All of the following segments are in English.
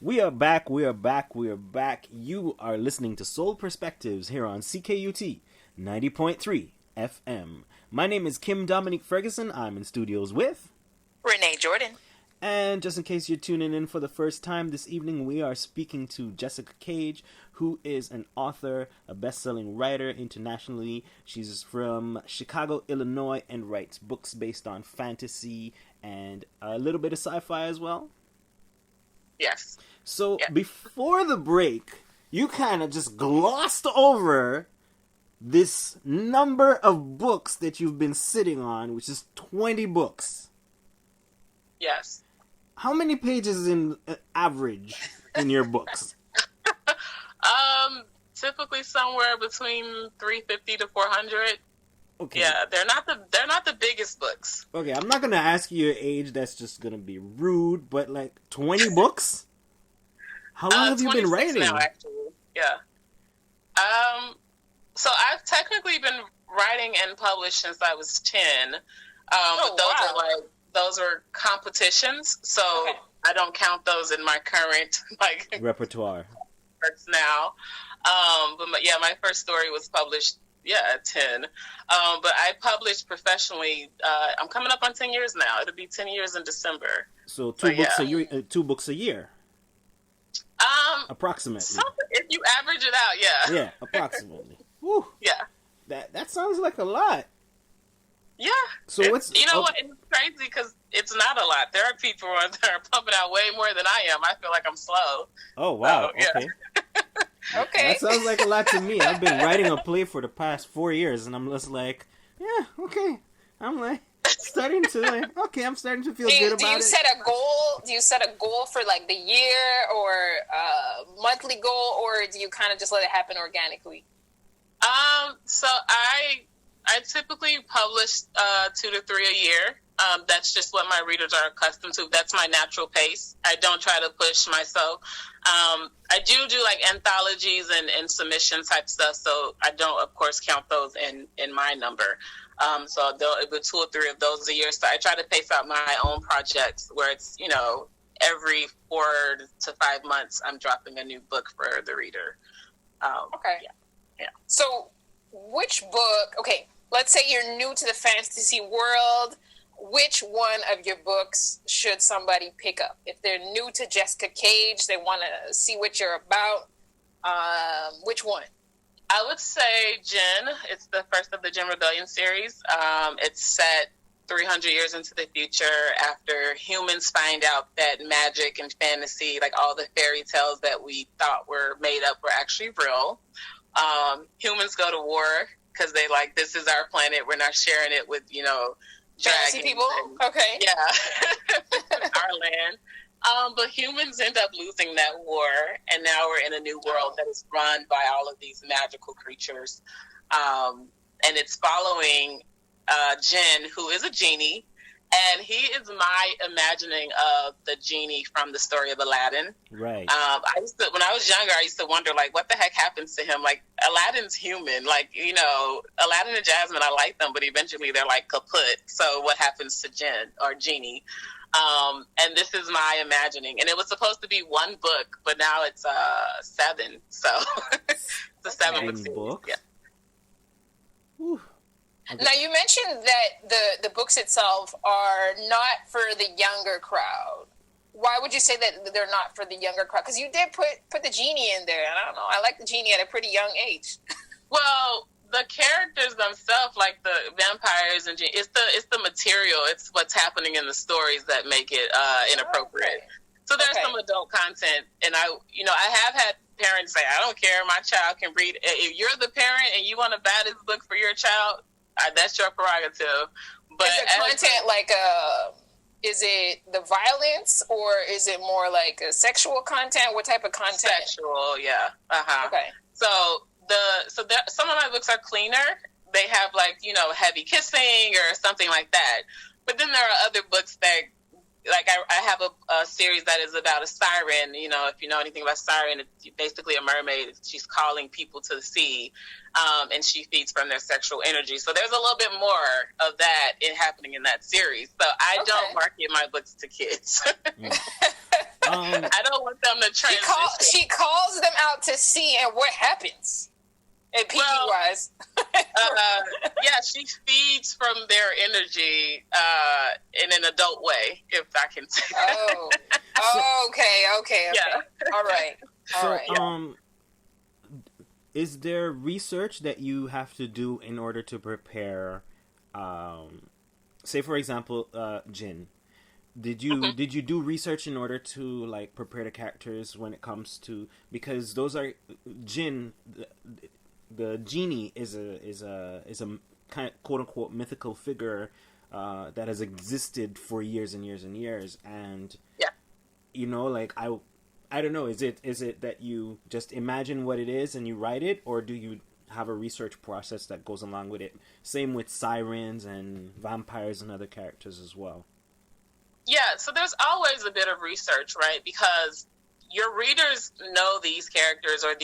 We are back, we are back, we are back. You are listening to Soul Perspectives here on CKUT 90.3 FM. My name is Kym Dominique-Ferguson. I'm in studios with Renee Jordan. And just in case you're tuning in for the first time this evening, we are speaking to Jessica Cage, who is an author, a best-selling writer internationally. She's from Chicago, Illinois, and writes books based on fantasy and a little bit of sci-fi as well. Yes. So before the break, you kind of just glossed over this number of books that you've been sitting on, which is 20 books. Yes. How many pages in average in your books? Typically somewhere between 350 to 400. Okay. Yeah, they're not the biggest books. Okay, I'm not gonna ask you your age. That's just gonna be rude. But like 20 books. How long have you been writing? Now, actually. Yeah. So I've technically been writing and published since I was 10. But those are competitions, so I don't count those in my current repertoire works now. But my first story was published at 10. But I published professionally. I'm coming up on 10 years now. It'll be 10 years in December. So two books a year. Approximately. If you average it out, yeah, approximately. Whew. Yeah. That sounds like a lot. Yeah. So what? It's crazy because it's not a lot. There are people that are pumping out way more than I am. I feel like I'm slow. Oh, wow. Okay. Okay. That sounds like a lot to me. I've been writing a play for the past 4 years, and I'm just like, yeah, okay. I'm like, I'm starting to feel good about it. Do you set a goal? Do you set a goal for like the year or a monthly goal, or do you kind of just let it happen organically? So I typically publish 2 to 3 a year. That's just what my readers are accustomed to. That's my natural pace. I don't try to push myself. I do like anthologies and submission type stuff, so I don't, of course, count those in my number. So it'll be 2 or 3 of those a year. So I try to pace out my own projects where it's, every 4 to 5 months I'm dropping a new book for the reader. Okay. Yeah. So which book, let's say you're new to the fantasy world, which one of your books should somebody pick up? If they're new to Jessica Cage, they want to see what you're about, which one? I would say Jinn. It's the first of the Jinn Rebellion series. It's set 300 years into the future after humans find out that magic and fantasy, like all the fairy tales that we thought were made up, were actually real. Humans go to war because they this is our planet. We're not sharing it with, fantasy people. Okay. Yeah. Our land. But humans end up losing that war, and now we're in a new world that is run by all of these magical creatures. And it's following Jinn, who is a genie, and he is my imagining of the genie from the story of Aladdin. Right. When I was younger, I used to wonder, what the heck happens to him? Aladdin's human. Aladdin and Jasmine, I like them, but eventually they're kaput. So what happens to Jinn or Genie? And this is my imagining. And it was supposed to be 1 book, but now it's 7. So it's a 7 book. Yeah. Whew. Okay. Now, you mentioned that the books itself are not for the younger crowd. Why would you say that they're not for the younger crowd? Because you did put the genie in there, and I don't know. I like the genie at a pretty young age. Well, the characters themselves, like the vampires and it's the material. It's what's happening in the stories that make it inappropriate. Okay. So there's some adult content, and I have had parents say, "I don't care, my child can read." If you're the parent and you want to buy this book for your child, that's your prerogative. But is the content is it the violence, or is it more like a sexual content? What type of content? Sexual, yeah. Okay. So some of my books are cleaner. They have heavy kissing or something like that. But then there are other books that, I have a series that is about a siren. If you know anything about siren, it's basically a mermaid. She's calling people to the sea, and she feeds from their sexual energy. So there's a little bit more of that happening in that series. So I don't market my books to kids. I don't want them to transition. She calls them out to sea, and what happens? And PG-wise. Yeah, she feeds from their energy in an adult way, if I can say that. Okay. Yeah. All right. Is there research that you have to do in order to prepare, say for example, Jin? Did you do research in order to like prepare the characters when it comes to, because those are Jin, the genie is a kind of quote unquote mythical figure that has existed for years and years and years, and you know, like I don't know, is it that you just imagine what it is and you write it, or do you have a research process that goes along with it? Same with sirens and vampires and other characters as well. Yeah, so there's always a bit of research, right? Because your readers know these characters or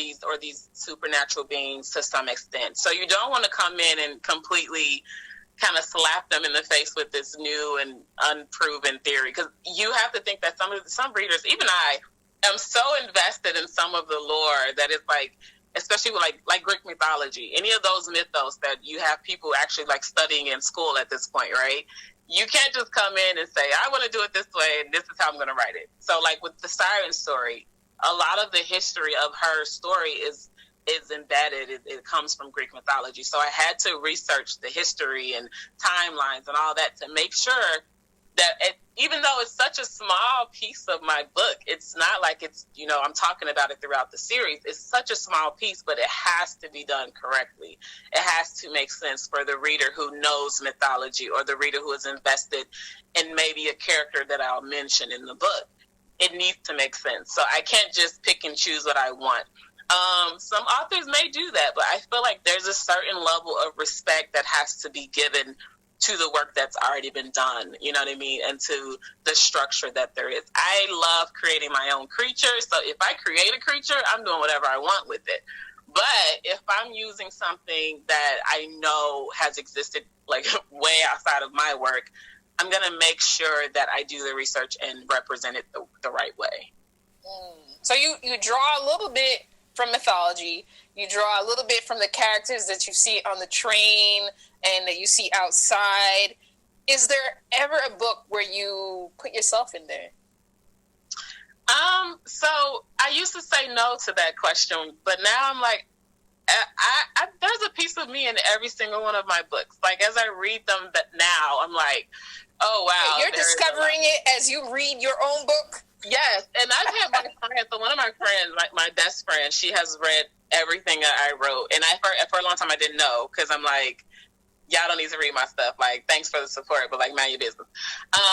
these supernatural beings to some extent. So you don't want to come in and completely kind of slap them in the face with this new and unproven theory, because you have to think that some readers, even I, am so invested in some of the lore that it's like, especially with like Greek mythology, any of those mythos that you have people actually like studying in school at this point, right? You can't just come in and say, I want to do it this way, and this is how I'm going to write it. So like with the Siren story, a lot of the history of her story is embedded. It comes from Greek mythology. So I had to research the history and timelines and all that to make sure that even though it's such a small piece of my book, it's not like it's, you know, I'm talking about it throughout the series. It's such a small piece, but it has to be done correctly. It has to make sense for the reader who knows mythology, or the reader who is invested in maybe a character that I'll mention in the book. It needs to make sense. So I can't just pick and choose what I want. Some authors may do that, but I feel like there's a certain level of respect that has to be given to the work that's already been done, you know what I mean, and to the structure that there is. I love creating my own creatures, so if I create a creature, I'm doing whatever I want with it. But if I'm using something that I know has existed like way outside of my work, I'm going to make sure that I do the research and represent it the right way. So you draw a little bit from mythology, you draw a little bit from the characters that you see on the train and that you see outside. Is there ever a book where you put yourself in there? So I used to say no to that question, but now I'm like, I there's a piece of me in every single one of my books. Like as I read them now, I'm like, oh wow. You're discovering it as you read your own book? Yes, and I've had my friends, so one of my friends, like my best friend, she has read everything that I wrote, and for a long time I didn't know, because I'm like, y'all don't need to read my stuff, like, thanks for the support, but like, mind your business.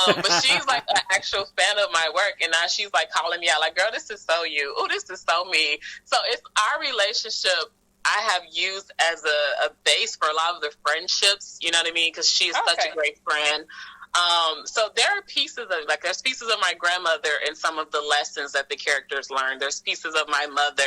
But she's like an actual fan of my work, and now she's like calling me out, like, girl, this is so you, oh, this is so me. So it's our relationship I have used as a base for a lot of the friendships, you know what I mean, because she's such a great friend. So there are pieces of, like, there's pieces of my grandmother in some of the lessons that the characters learn. There's pieces of my mother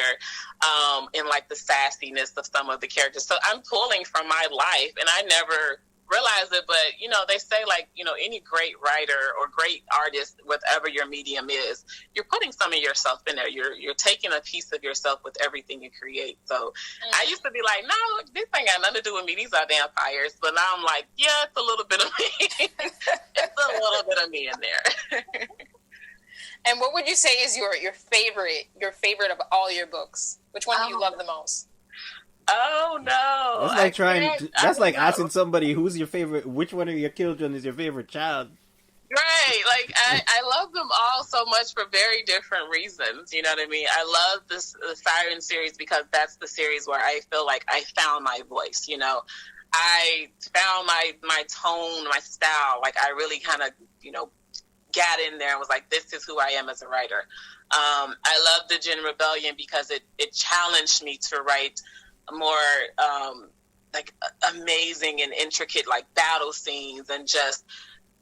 in, like, the sassiness of some of the characters. So I'm pulling from my life, and I never realized it, but, you know, they say, like, you know, any great writer or great artist, whatever your medium is, you're putting some of yourself in there. You're taking a piece of yourself with everything you create. So I used to be like, no, this ain't got nothing to do with me. These are vampires. But now I'm like, yeah, it's a little bit of me. It's a little bit of me in there. And what would you say is your favorite of all your books? Which one do you love the most? Oh no! That's like asking somebody who's your favorite. Which one of your children is your favorite child? Right, like I love them all so much for very different reasons. You know what I mean? I love the Siren series because that's the series where I feel like I found my voice. You know, I found my tone, my style. Like I really kind of, you know, got in there and was like, this is who I am as a writer. I love the Jin Rebellion because it challenged me to write more like amazing and intricate like battle scenes and just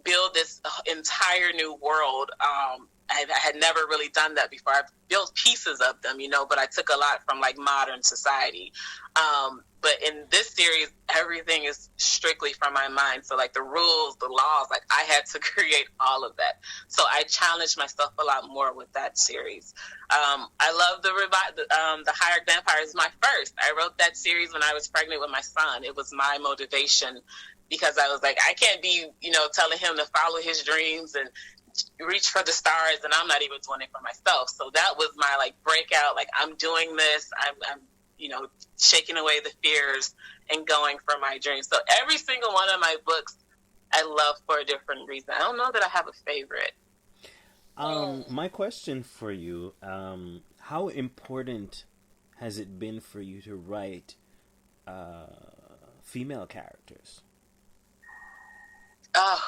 build this entire new world I had never really done that before. I've built pieces of them, but I took a lot from like modern society. But in this series, everything is strictly from my mind. So like the rules, the laws, like I had to create all of that. So I challenged myself a lot more with that series. I love the Hired Vampire is my first. I wrote that series when I was pregnant with my son. It was my motivation because I was like, I can't be, telling him to follow his dreams and reach for the stars, and I'm not even doing it for myself. So that was my like breakout. Like I'm doing this. I'm shaking away the fears and going for my dreams. So every single one of my books, I love for a different reason. I don't know that I have a favorite. My question for you: how important has it been for you to write female characters? Oh,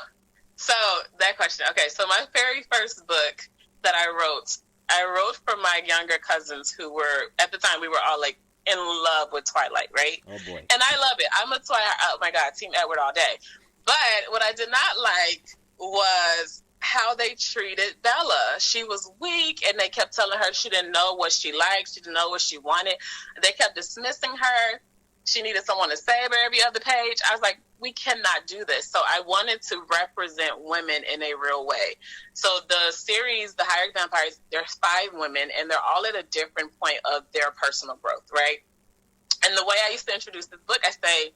so that question. Okay, so my very first book that I wrote for my younger cousins who were, at the time, we were all like in love with Twilight, right? Oh boy. And I love it. I'm a Twilight, oh my God, Team Edward all day. But what I did not like was how they treated Bella. She was weak, and they kept telling her she didn't know what she liked, she didn't know what she wanted. They kept dismissing her. She needed someone to save her every other page. I was like, we cannot do this. So I wanted to represent women in a real way. So the series, The Hired Vampires, there's 5 women, and they're all at a different point of their personal growth, right? And the way I used to introduce this book, I say,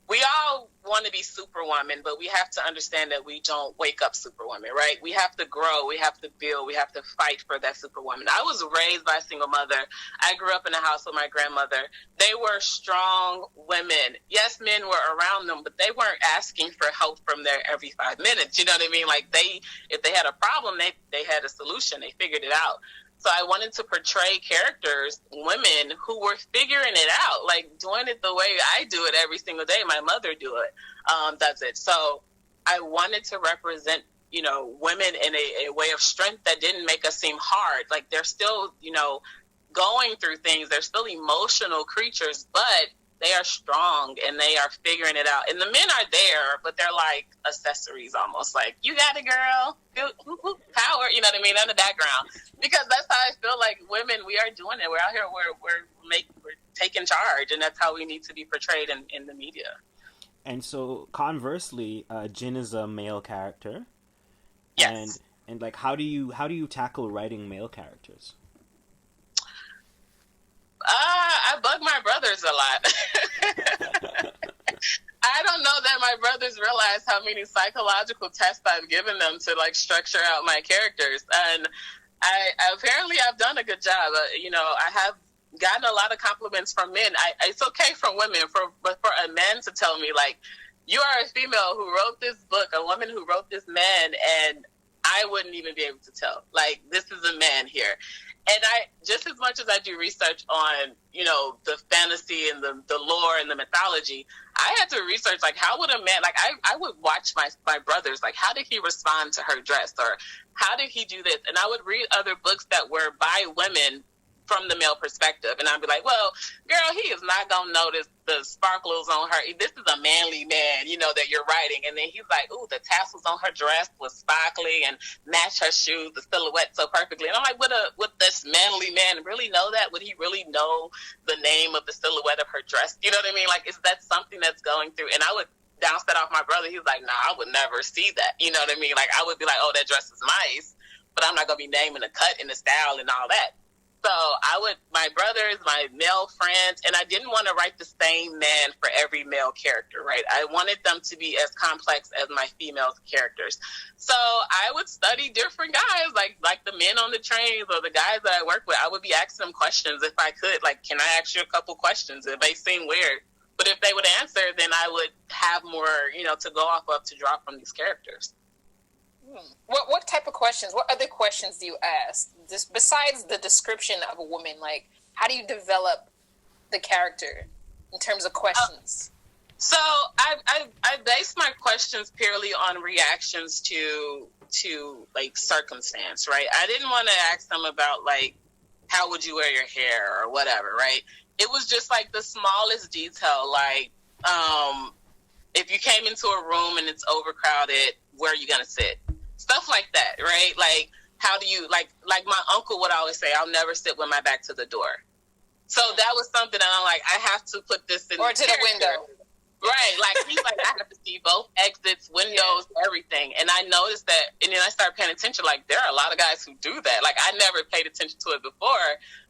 we all want to be superwoman, but we have to understand that we don't wake up superwoman, right? We have to grow, we have to build, we have to fight for that superwoman. I was raised by a single mother. I grew up in a house with my grandmother. They were strong women. Yes, men were around them, but they weren't asking for help from there every 5 minutes. You know what I mean? Like if they had a problem, they had a solution. They figured it out. So I wanted to portray characters, women who were figuring it out, like doing it the way I do it every single day. My mother does it. So I wanted to represent, women in a way of strength that didn't make us seem hard. Like they're still, going through things. They're still emotional creatures, but they are strong and they are figuring it out. And the men are there, but they're like accessories almost. Like, you got it, girl. Power, you know what I mean, in the background. Because that's how I feel like women, we are doing it. We're out here, we're taking charge, and that's how we need to be portrayed in the media. And so, conversely, Jin is a male character. Yes. And like, how do you tackle writing male characters? I bug my brothers a lot. I don't know that my brothers realize how many psychological tests I've given them to like structure out my characters, and I've done a good job. I have gotten a lot of compliments from men. It's okay from women, but for a man to tell me like, you are a female who wrote this book, a woman who wrote this man, and I wouldn't even be able to tell. Like, this is a man here. And just as much as I do research on, the fantasy and the lore and the mythology, I had to research, like, how would a man, like, I would watch my brothers, like, how did he respond to her dress? Or how did he do this? And I would read other books that were by women from the male perspective. And I'd be like, well, girl, he is not going to notice the sparkles on her. This is a manly man, that you're writing. And then he's like, ooh, the tassels on her dress was sparkly and match her shoes, the silhouette so perfectly. And I'm like, would this manly man really know that? Would he really know the name of the silhouette of her dress? You know what I mean? Like, is that something that's going through? And I would bounce that off my brother. He was like, nah, I would never see that. You know what I mean? Like, I would be like, oh, that dress is nice, but I'm not going to be naming the cut and the style and all that. So my brothers, my male friends, and I didn't want to write the same man for every male character, right? I wanted them to be as complex as my female characters. So I would study different guys, like the men on the trains or the guys that I work with. I would be asking them questions if I could. Like, can I ask you a couple questions? It may seem weird, but if they would answer, then I would have more, to go off of to draw from these characters. What type of questions? What other questions do you ask? Just besides the description of a woman, like, how do you develop the character in terms of questions? So I base my questions purely on reactions to like circumstance, right? I didn't want to ask them about like, how would you wear your hair or whatever, right? It was just like the smallest detail, like if you came into a room and it's overcrowded, where are you gonna sit? Stuff like that, right? Like, how do you, like my uncle would always say, I'll never sit with my back to the door. So that was something that I'm like, I have to put this in. Or to the window. Right. Like, he's like, I have to see both exits, windows, everything. And I noticed that, and then I started paying attention, like, there are a lot of guys who do that. Like, I never paid attention to it before,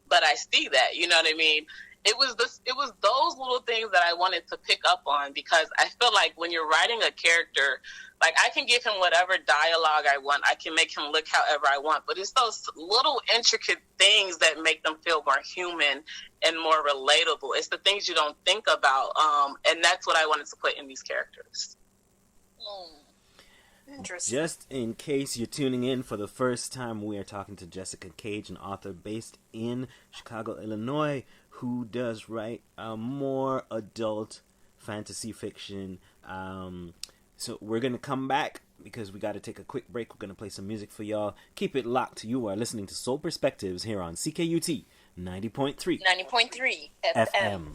but I see that, you know what I mean? It was those little things that I wanted to pick up on, because I feel like when you're writing a character, like, I can give him whatever dialogue I want. I can make him look however I want. But it's those little intricate things that make them feel more human and more relatable. It's the things you don't think about. And that's what I wanted to put in these characters. Interesting. Just in case you're tuning in for the first time, we are talking to Jessica Cage, an author based in Chicago, Illinois, who does write more adult fantasy fiction. So we're going to come back because we got to take a quick break. We're going to play some music for y'all. Keep it locked. You are listening to Soul Perspectives here on CKUT 90.3 90.3 FM.